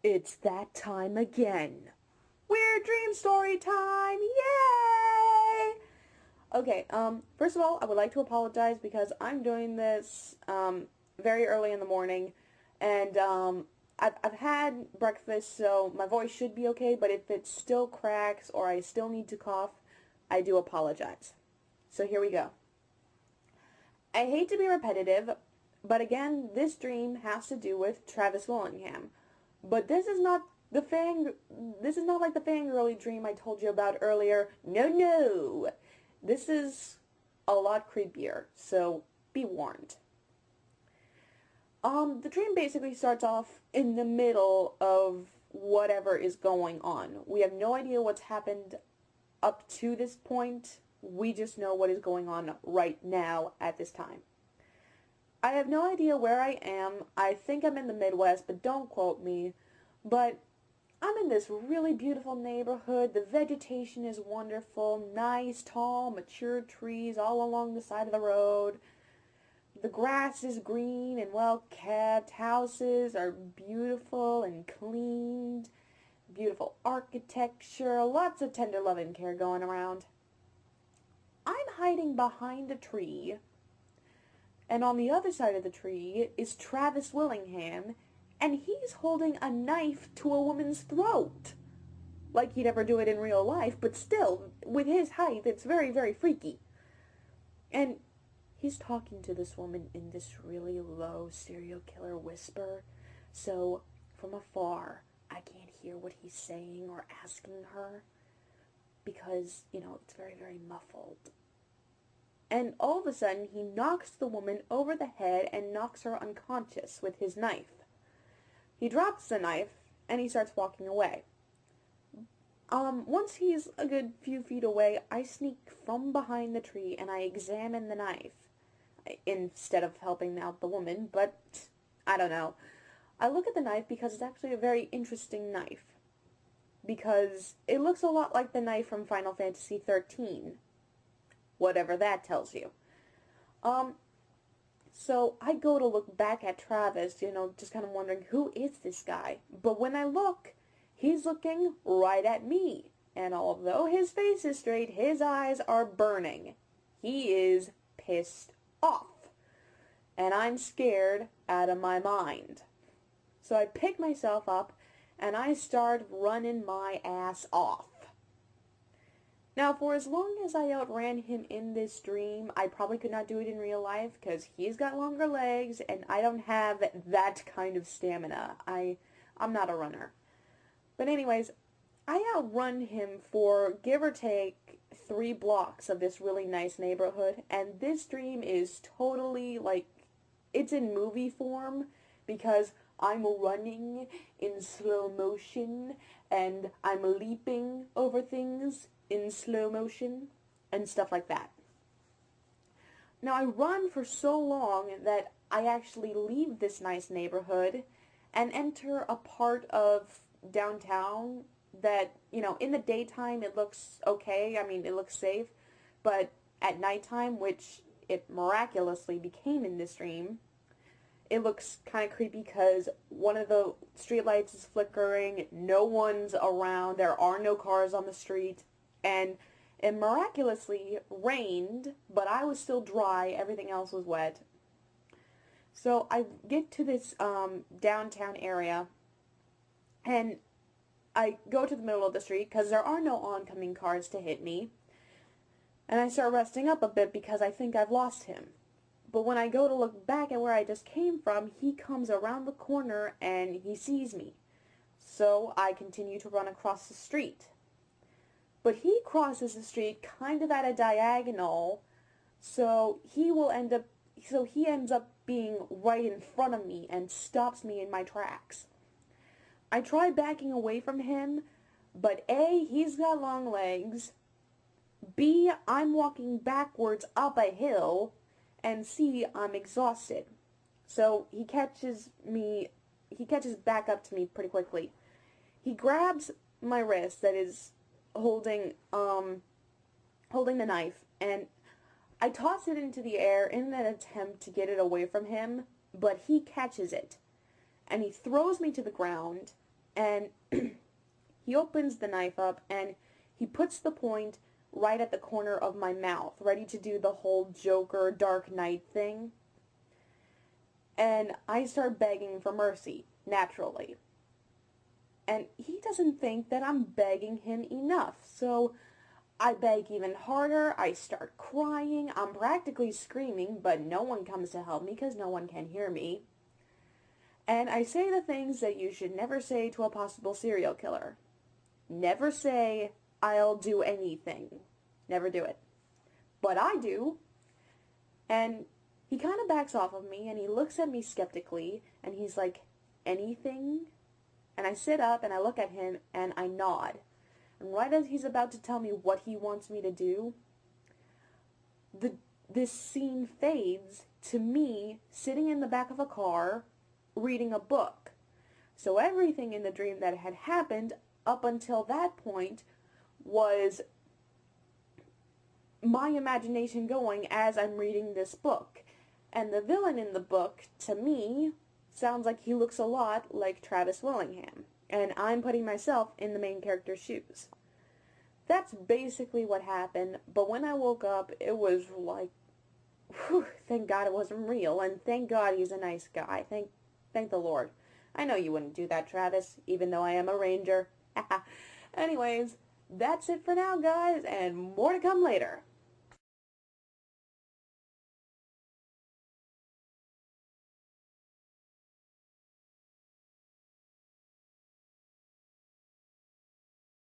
It's that time again. Weird dream story time! Yay! Okay, first of all, I would like to apologize because I'm doing this, very early in the morning, and, I've had breakfast, so my voice should be okay, but if it still cracks or I still need to cough, I do apologize. So here we go. I hate to be repetitive, but again, this dream has to do with Travis Willingham. But this is not like the fangirly dream I told you about earlier. No, no. This is a lot creepier, so be warned. The dream basically starts off in the middle of whatever is going on. We have no idea what's happened up to this point. We just know what is going on right now at this time. I have no idea where I am. I think I'm in the Midwest, but don't quote me. But I'm in this really beautiful neighborhood. The vegetation is wonderful. Nice, tall, mature trees all along the side of the road. The grass is green and well kept. Houses are beautiful and cleaned. Beautiful architecture. Lots of tender love and care going around. I'm hiding behind a tree, and on the other side of the tree is Travis Willingham, and he's holding a knife to a woman's throat. Like he'd ever do it in real life, but still, with his height, it's very, very freaky. And he's talking to this woman in this really low serial killer whisper, so from afar, I can't hear what he's saying or asking her, because, it's very, very muffled. And all of a sudden, he knocks the woman over the head and knocks her unconscious with his knife. He drops the knife, and he starts walking away. Once he's a good few feet away, I sneak from behind the tree, and I examine the knife, instead of helping out the woman, but I don't know. I look at the knife because it's actually a very interesting knife, because it looks a lot like the knife from Final Fantasy 13. Whatever that tells you. So I go to look back at Travis, just kind of wondering, who is this guy? But when I look, he's looking right at me. And although his face is straight, his eyes are burning. He is pissed off. And I'm scared out of my mind. So I pick myself up, and I start running my ass off. Now, for as long as I outran him in this dream, I probably could not do it in real life, because he's got longer legs, and I don't have that kind of stamina. I'm not a runner. But anyways, I outrun him for, give or take, 3 blocks of this really nice neighborhood, and this dream is totally, it's in movie form, because I'm running in slow motion, and I'm leaping over things in slow motion, and stuff like that. Now, I run for so long that I actually leave this nice neighborhood and enter a part of downtown that, in the daytime it looks okay, it looks safe, but at nighttime, which it miraculously became in this dream, it looks kind of creepy because one of the streetlights is flickering, no one's around, there are no cars on the street, and it miraculously rained, but I was still dry, everything else was wet. So I get to this downtown area, and I go to the middle of the street because there are no oncoming cars to hit me, and I start resting up a bit because I think I've lost him. But when I go to look back at where I just came from, he comes around the corner and he sees me. So I continue to run across the street. But he crosses the street kind of at a diagonal, so he ends up being right in front of me and stops me in my tracks. I try backing away from him, but A, he's got long legs, B, I'm walking backwards up a hill, and C, I'm exhausted. So he catches back up to me pretty quickly. He grabs my wrist that is holding the knife, and I toss it into the air in an attempt to get it away from him, but he catches it, and he throws me to the ground, and he opens the knife up, and he puts the point right at the corner of my mouth, ready to do the whole Joker Dark Knight thing. And I start begging for mercy, naturally. And he doesn't think that I'm begging him enough, so I beg even harder. I start crying. I'm practically screaming, but no one comes to help me because no one can hear me. And I say the things that you should never say to a possible serial killer. Never say, "I'll do anything." Never do it. But I do. And he kind of backs off of me, and he looks at me skeptically, and he's like, "Anything?" And I sit up, and I look at him, and I nod. And right as he's about to tell me what he wants me to do, this scene fades to me sitting in the back of a car reading a book. So everything in the dream that had happened up until that point was my imagination going as I'm reading this book. And the villain in the book, to me, sounds like he looks a lot like Travis Willingham. And I'm putting myself in the main character's shoes. That's basically what happened, but when I woke up, it was like, whew, thank God it wasn't real, and thank God he's a nice guy. Thank the Lord. I know you wouldn't do that, Travis, even though I am a ranger. Anyways, that's it for now, guys, and more to come later.